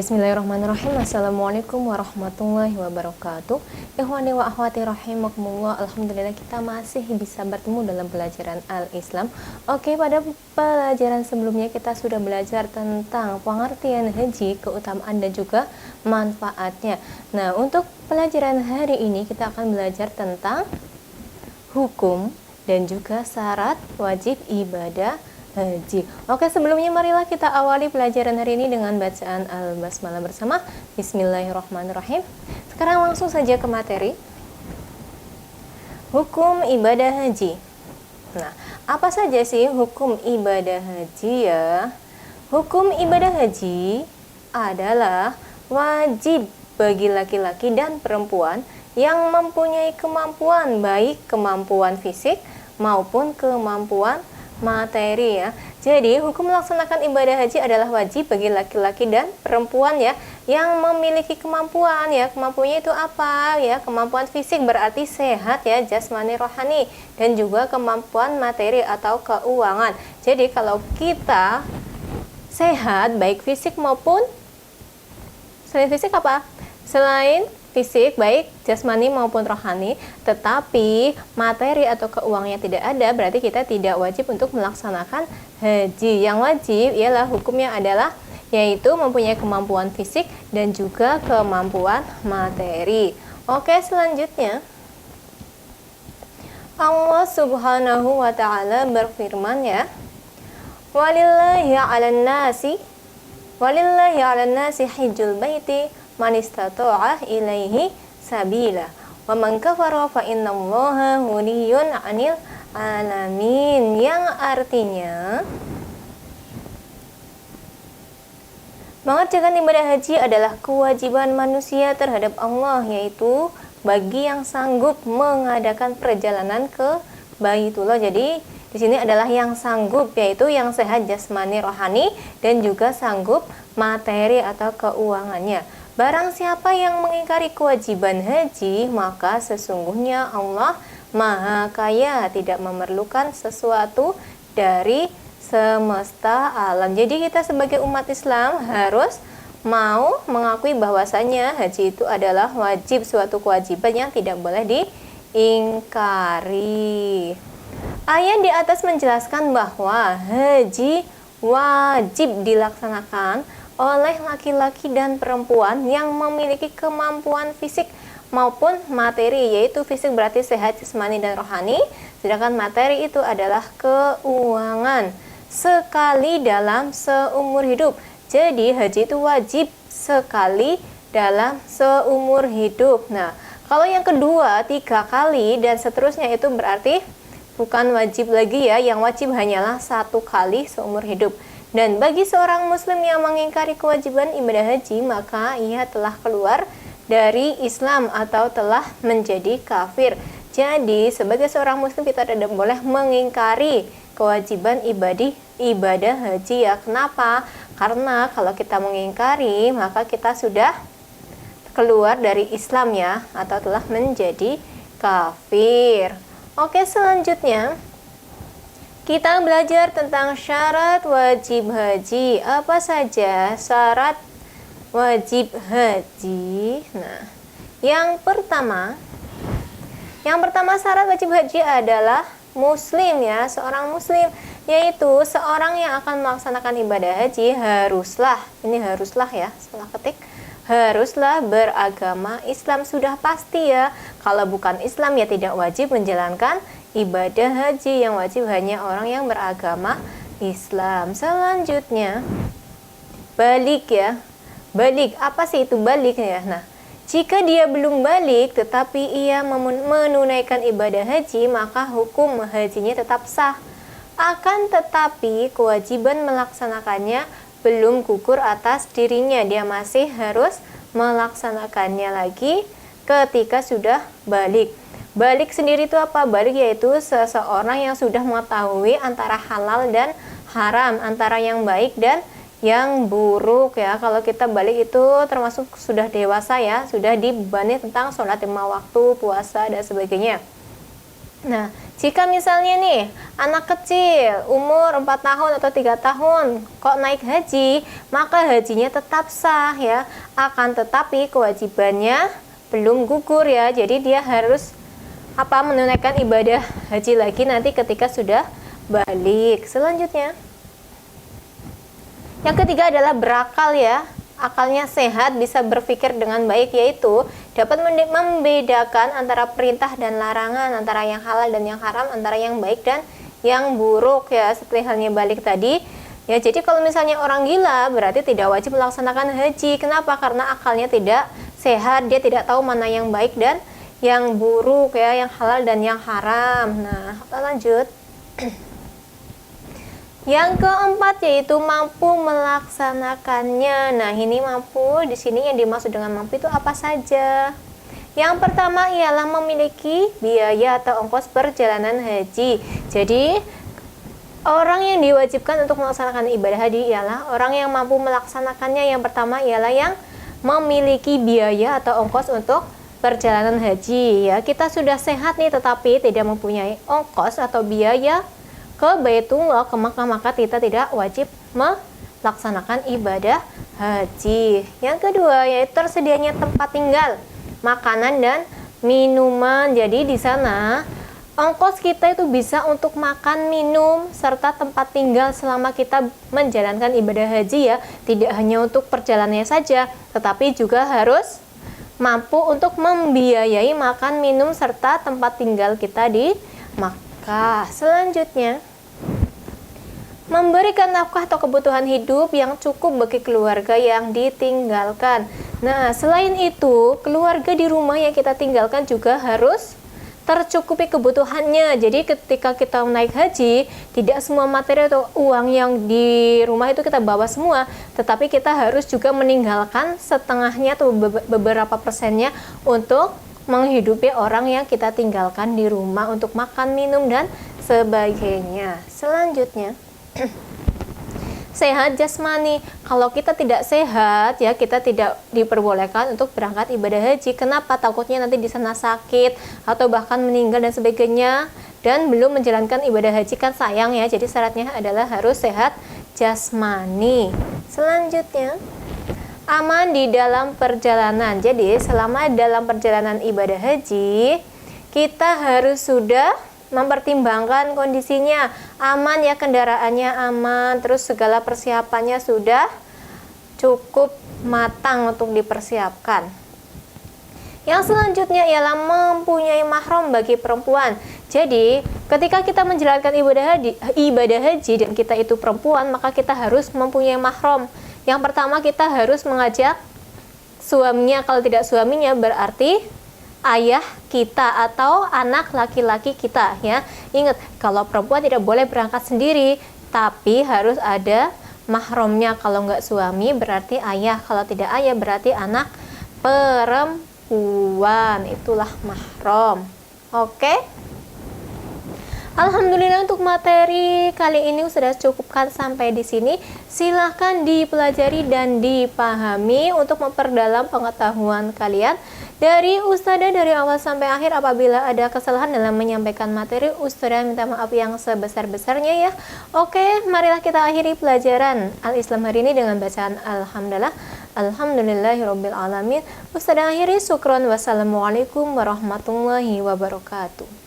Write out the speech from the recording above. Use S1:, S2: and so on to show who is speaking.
S1: Bismillahirrahmanirrahim. Assalamualaikum warahmatullahi wabarakatuh. Ikhwani wa akhwati rahimakumullah. Alhamdulillah kita masih bisa bertemu dalam pelajaran Al-Islam. Oke, pada pelajaran sebelumnya kita sudah belajar tentang pengertian haji, keutamaan dan juga manfaatnya. Nah, untuk pelajaran hari ini kita akan belajar tentang hukum dan juga syarat wajib ibadah haji. Oke, sebelumnya marilah kita awali pelajaran hari ini dengan bacaan Al-Basmalah bersama. Bismillahirrahmanirrahim. Sekarang langsung saja ke materi. Hukum ibadah haji. Nah, apa saja sih hukum ibadah haji ya? Hukum ibadah haji adalah wajib bagi laki-laki dan perempuan yang mempunyai kemampuan, baik kemampuan fisik maupun kemampuan materi ya. Jadi hukum melaksanakan ibadah haji adalah wajib bagi laki-laki dan perempuan ya, yang memiliki kemampuan ya. Kemampuannya itu apa ya? Kemampuan fisik berarti sehat ya, jasmani rohani, dan juga kemampuan materi atau keuangan. Jadi kalau kita sehat baik fisik maupun selain fisik apa? Selain fisik, baik jasmani maupun rohani, tetapi materi atau keuangannya tidak ada, berarti kita tidak wajib untuk melaksanakan haji. Yang wajib ialah hukumnya adalah yaitu mempunyai kemampuan fisik dan juga kemampuan materi. Oke, selanjutnya Allah Subhanahu wa taala berfirman ya, walillahi 'alan nasi hajjul baiti man istata'a ilaihi sabila wa man kafara fa innallaha ghaniyyun 'anil alamin, yang artinya mengerjakan ibadah haji adalah kewajiban manusia terhadap Allah, yaitu bagi yang sanggup mengadakan perjalanan ke Baitullah. Jadi di sini adalah yang sanggup, yaitu yang sehat jasmani rohani dan juga sanggup materi atau keuangannya. Barang siapa yang mengingkari kewajiban haji, maka sesungguhnya Allah Maha Kaya, tidak memerlukan sesuatu dari semesta alam. Jadi kita sebagai umat Islam harus mau mengakui bahwasanya haji itu adalah wajib, suatu kewajiban yang tidak boleh diingkari. Ayat di atas menjelaskan bahwa haji wajib dilaksanakan oleh laki-laki dan perempuan yang memiliki kemampuan fisik maupun materi, yaitu fisik berarti sehat jasmani dan rohani, sedangkan materi itu adalah keuangan, sekali dalam seumur hidup. Jadi haji itu wajib sekali dalam seumur hidup. Nah, kalau yang kedua 3 kali dan seterusnya itu berarti bukan wajib lagi ya, yang wajib hanyalah 1 kali seumur hidup. Dan bagi seorang muslim yang mengingkari kewajiban ibadah haji, maka ia telah keluar dari Islam atau telah menjadi kafir. Jadi sebagai seorang muslim kita tidak boleh mengingkari kewajiban ibadah haji ya. Kenapa? Karena kalau kita mengingkari, maka kita sudah keluar dari Islam ya, atau telah menjadi kafir. Oke, selanjutnya kita belajar tentang syarat wajib haji. Apa saja syarat wajib haji? Nah, yang pertama syarat wajib haji adalah muslim ya, seorang muslim, yaitu seorang yang akan melaksanakan ibadah haji haruslah ya, salah ketik, haruslah beragama Islam, sudah pasti ya. Kalau bukan Islam ya tidak wajib menjalankan ibadah haji, yang wajib hanya orang yang beragama Islam. Selanjutnya balik ya. Balik, apa sih itu balik ya? Nah, jika dia belum balik tetapi ia menunaikan ibadah haji, maka hukum hajinya tetap sah. Akan tetapi kewajiban melaksanakannya belum gugur atas dirinya, dia masih harus melaksanakannya lagi ketika sudah balik. Balik sendiri itu apa? Balik yaitu seseorang yang sudah mengetahui antara halal dan haram, antara yang baik dan yang buruk ya. Kalau kita balik itu termasuk sudah dewasa ya, sudah dibebani tentang sholat 5 waktu, puasa dan sebagainya. Nah, jika misalnya nih anak kecil umur 4 tahun atau 3 tahun kok naik haji, maka hajinya tetap sah ya. Akan tetapi kewajibannya belum gugur ya. Jadi dia harus menunaikan ibadah haji lagi nanti ketika sudah balik. Selanjutnya, yang ketiga adalah berakal ya. Akalnya sehat, bisa berpikir dengan baik, yaitu dapat membedakan antara perintah dan larangan, antara yang halal dan yang haram, antara yang baik dan yang buruk ya, seperti halnya balik tadi ya. Jadi kalau misalnya orang gila berarti tidak wajib melaksanakan haji. Kenapa? Karena akalnya tidak sehat, dia tidak tahu mana yang baik dan yang buruk ya, yang halal dan yang haram. Nah, lanjut. Yang keempat yaitu mampu melaksanakannya. Nah, ini mampu di sini yang dimaksud dengan mampu itu apa saja? Yang pertama ialah memiliki biaya atau ongkos perjalanan haji. Jadi, orang yang diwajibkan untuk melaksanakan ibadah haji ialah orang yang mampu melaksanakannya. Yang pertama ialah yang memiliki biaya atau ongkos untuk perjalanan haji ya. Kita sudah sehat nih tetapi tidak mempunyai ongkos atau biaya ke Baitullah, ke Makkah, maka kita tidak wajib melaksanakan ibadah haji. Yang kedua yaitu tersedianya tempat tinggal, makanan dan minuman. Jadi di sana ongkos kita itu bisa untuk makan, minum, serta tempat tinggal selama kita menjalankan ibadah haji ya. Tidak hanya untuk perjalanannya saja, tetapi juga harus mampu untuk membiayai makan, minum, serta tempat tinggal kita di Makkah. Selanjutnya, memberikan nafkah atau kebutuhan hidup yang cukup bagi keluarga yang ditinggalkan. Nah, selain itu, keluarga di rumah yang kita tinggalkan juga harus tercukupi kebutuhannya. Jadi ketika kita naik haji, tidak semua materi atau uang yang di rumah itu kita bawa semua, tetapi kita harus juga meninggalkan setengahnya atau beberapa persennya untuk menghidupi orang yang kita tinggalkan di rumah untuk makan, minum, dan sebagainya. Selanjutnya, sehat jasmani. Kalau kita tidak sehat ya, kita tidak diperbolehkan untuk berangkat ibadah haji. Kenapa? Takutnya nanti di sana sakit atau bahkan meninggal dan sebagainya, dan belum menjalankan ibadah haji, kan sayang ya. Jadi syaratnya adalah harus sehat jasmani. Selanjutnya, aman di dalam perjalanan. Jadi selama dalam perjalanan ibadah haji, kita harus sudah mempertimbangkan kondisinya aman ya, kendaraannya aman, terus segala persiapannya sudah cukup matang untuk dipersiapkan. Yang selanjutnya ialah mempunyai mahram bagi perempuan. Jadi ketika kita menjalankan ibadah haji dan kita itu perempuan, maka kita harus mempunyai mahram. Yang pertama, kita harus mengajak suaminya. Kalau tidak suaminya berarti ayah kita atau anak laki-laki kita ya. Ingat, kalau perempuan tidak boleh berangkat sendiri, tapi harus ada mahramnya. Kalau nggak suami berarti ayah, kalau tidak ayah berarti anak perempuan. Itulah mahram. Oke? Alhamdulillah untuk materi kali ini sudah cukupkan sampai di sini. Silahkan dipelajari dan dipahami untuk memperdalam pengetahuan kalian. Dari Ustadzah dari awal sampai akhir, apabila ada kesalahan dalam menyampaikan materi, Ustadzah minta maaf yang sebesar-besarnya ya. Oke, marilah kita akhiri pelajaran Al-Islam hari ini dengan bacaan Alhamdulillah. Alhamdulillahirabbil alamin. Ustadzah akhiri, syukron, wassalamualaikum warahmatullahi wabarakatuh.